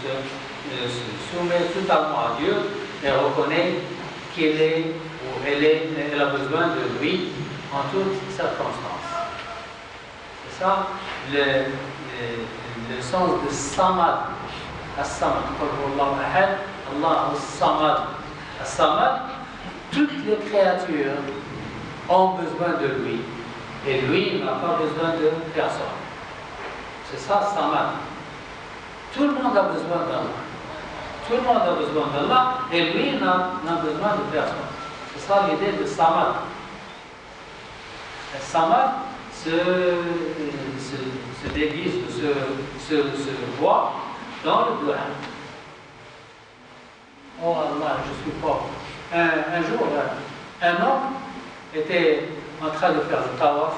se soumet totalement à Dieu et reconnaît qu'elle elle a besoin de lui en toutes circonstances. C'est ça le sens de Samad. As-Samad, Allah As-Samad. As-Samad, toutes les créatures ont besoin de lui. Et lui n'a pas besoin de personne. C'est ça, Samad. Tout le monde a besoin d'Allah. Tout le monde a besoin d'Allah et lui n'a besoin de personne. C'est ça l'idée de Samad. Le Samad se déguise, se voit dans le dua. Oh Allah, je suis pauvre. Un jour, un homme était en train de faire le tawaf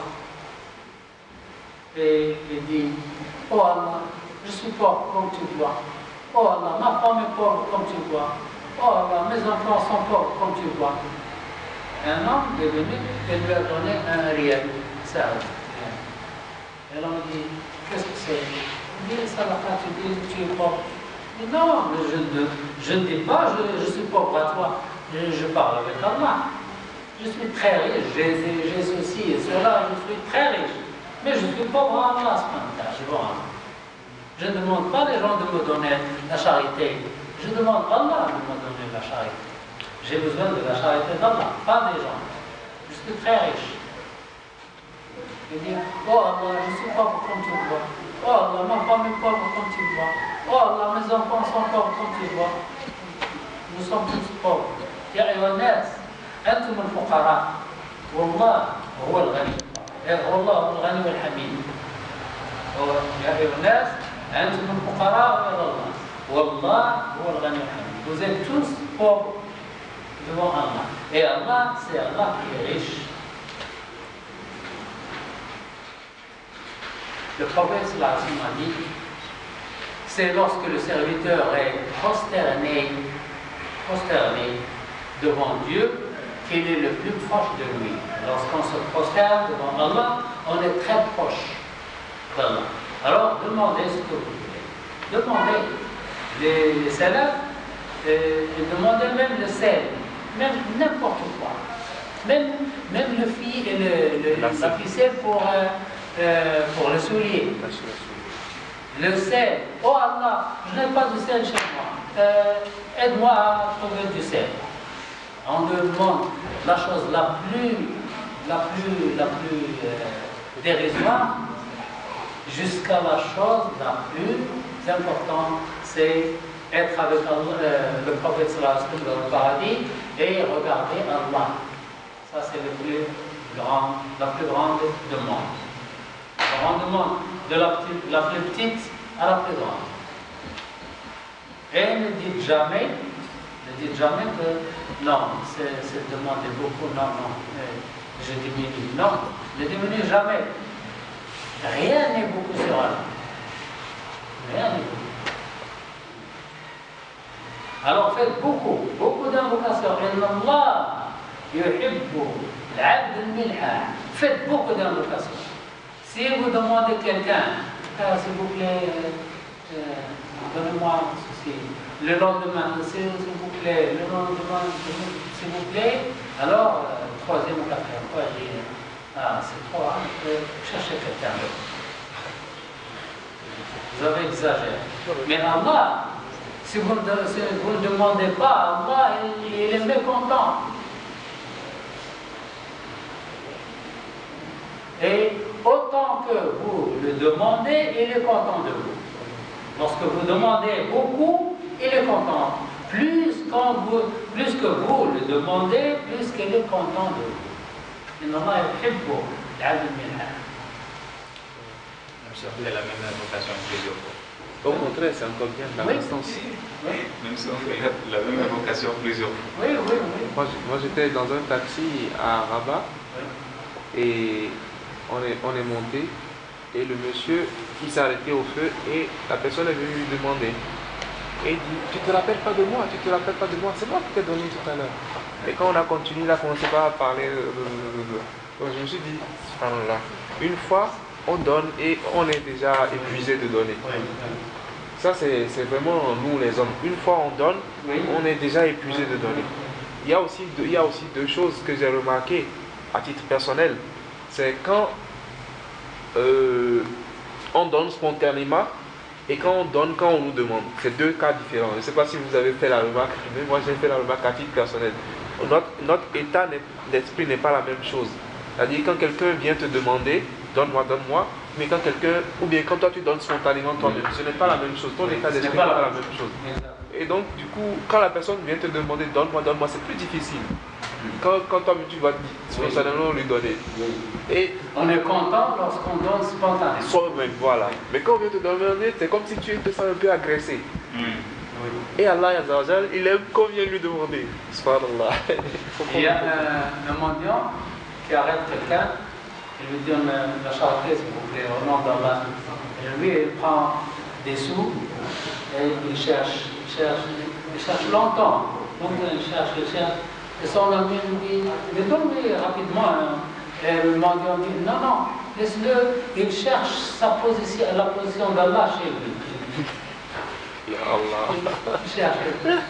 et il dit: oh Allah, je suis pauvre comme tu vois. Oh Allah, ma femme est pauvre comme tu vois. Oh Allah, mes enfants sont pauvres comme tu vois. Un homme est venu et lui a donné un riel. Ça, et l'homme dit: qu'est-ce que c'est? Il dit: ça va pas, tu dis tu es pauvre. Il dit: non, je ne dis pas je suis pauvre à toi. Je parle avec Allah. Je suis très riche, j'ai ceci et cela, je suis très riche. Mais je suis pauvre à Allah, je ne demande pas les gens de me donner la charité. Je demande à Allah de me donner la charité. J'ai besoin de la charité d'Allah, pas des gens. Je suis très riche. Il dit: oh Allah, je suis pauvre comme tu vois. Oh Allah, ma femme est pauvre comme tu vois. Oh Allah, mes enfants sont pauvres comme tu vois. Nous sommes tous pauvres. Ya ayyuhan nas, antum al-fuqara. Wallah huwa al-ghani. Wallah huwa al-ghani wal-hamid. Ya ayyuhan nas, antum al-fuqara ila Allah. Wallah huwa al-ghani wal-hamid. Vous êtes tous pauvres devant Allah. Et Allah, c'est Allah qui est riche. Le prophète sallallahu alayhi wa sallam a dit: c'est lorsque le serviteur est prosterné devant Dieu qu'il est le plus proche de lui. Lorsqu'on se prosterne devant Allah, on est très proche d'Allah. Alors demandez ce que vous voulez. Demandez. Les salafs, demandez même le sel, même n'importe quoi. Même la ficelle pour le soulier. Le sel. Oh Allah, je n'ai pas de sel chez moi. Aide-moi à trouver du sel. On demande la chose la plus dérisoire jusqu'à la chose la plus importante, c'est être avec Allah, le prophète sallallahu alayhi wa sallam dans le paradis et regarder Allah. Ça, c'est la plus grande demande. La grande demande, de la plus petite à la plus grande. Et ne dites jamais que non, c'est demander beaucoup, non, je diminue. Non, ne diminue jamais. Rien n'est beaucoup sur Allah. Rien n'est beaucoup. Alors faites beaucoup d'invocations. Inna Allah yuhibbu al-'abd al-milha. Faites beaucoup d'invocations. Si vous demandez quelqu'un, s'il vous plaît, donnez-moi ceci. Le lendemain, s'il vous plaît, le lendemain, s'il vous plaît, alors, troisième ou quatrième fois, je dis: ah, c'est trop, cherchez quelqu'un d'autre. Vous avez exagéré. Mais Allah, si vous ne demandez pas, Allah, il est mécontent. Et autant que vous le demandez, il est content de vous. Lorsque vous demandez beaucoup, il est content. Plus que vous le demandez, plus qu'il est content de vous. Inna Allah yuhibbu al-'abd al-milha. Même si on fait la même invocation plusieurs fois. Au contraire, c'est encore bien dans l'instance. Oui. Même si on fait la même invocation plusieurs fois. Oui. Moi j'étais dans un taxi à Rabat et on est monté et le monsieur il s'est arrêté au feu et la personne est venue lui demander. Et il dit: tu te rappelles pas de moi, c'est moi qui t'ai donné tout à l'heure. Et quand on a continué, il a commencé pas à parler. Donc je me suis dit: subhanallah, une fois on donne et on est déjà épuisé de donner. Ça, c'est vraiment nous les hommes. Une fois on donne, Oui. on est déjà épuisé de donner. Il y a aussi deux choses que j'ai remarquées à titre personnel. C'est quand on donne spontanément et quand on donne quand on nous demande. C'est deux cas différents. Je ne sais pas si vous avez fait la remarque, mais moi j'ai fait la remarque à titre personnel. Notre état d'esprit n'est pas la même chose. C'est-à-dire quand quelqu'un vient te demander, donne-moi, donne-moi, mais quand quelqu'un, ou bien quand toi tu donnes spontanément toi-même, ce n'est pas la même chose. Ton état d'esprit n'est pas la même chose. Et donc, du coup, quand la personne vient te demander donne-moi, donne-moi, c'est plus difficile. Quand toi-même tu vas spontanément lui donner. Et On est content lorsqu'on donne spontanément. soi-même, voilà. Mais quand on vient te demander, c'est comme si tu te sens un peu agressé. Et Allah Azzawajal, il aime qu'on vienne lui demander. Subhanallah. Il y a un mendiant qui arrête quelqu'un, il lui donne la charité, s'il vous plaît, au nom d'Allah. Et lui, il prend des sous et il cherche longtemps. Donc il cherche. Et son ami lui dit, mais donne-lui rapidement. Et le mendiant dit, non, non, laisse-le, il cherche la position d'Allah chez lui. Ya Allah. Il cherche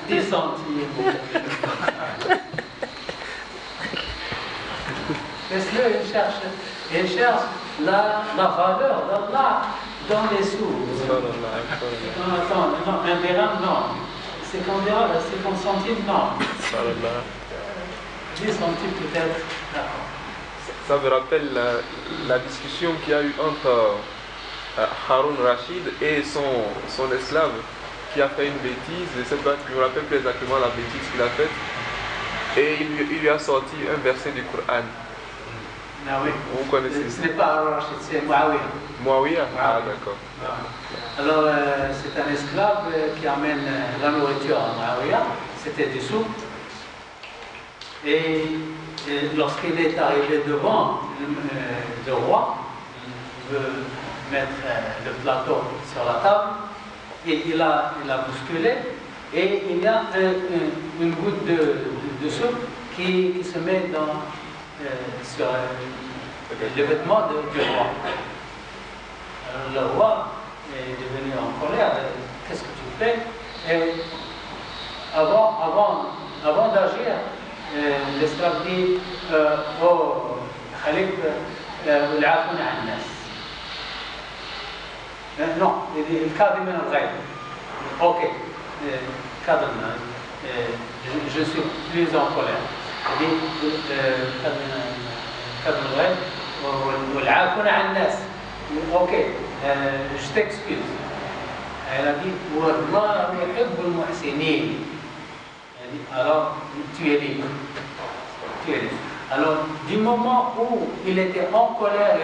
10 centimes. Laisse-le, il cherche la valeur d'Allah dans les sous. Non, un dirham, non. 50 centimes, non. 10 centimes peut-être, d'accord. Ça me rappelle la discussion qu'il y a eu entre Harun Rashid et son esclave qui a fait une bêtise. Je ne sais pas, je ne me rappelle plus exactement la bêtise qu'il a faite. Et il lui a sorti un verset du Coran. Ah oui. Vous connaissez? Ce n'est pas Harun Rashid, c'est Muawiyah. Muawiyah? Ah, d'accord. Alors, c'est un esclave qui amène la nourriture à Muawiyah. C'était du soupe. Et lorsqu'il est arrivé devant le roi, il veut mettre le plateau sur la table, et il a bousculé, et il y a une goutte de soupe qui se met sur le vêtement du roi. Alors le roi est devenu en colère. Qu'est-ce que tu fais? Et avant d'agir, l'esclave dit oh Khalid, العفو عن الناس. Non, الكاظم من الغيظ. Ok, je suis plus en colère. Il dit كاظم من الغيظ والعافون عن الناس. Ok, je t'excuse. Elle a dit والله يحب المحسنين. Alors, tu es libre. Alors, du moment où il était en colère,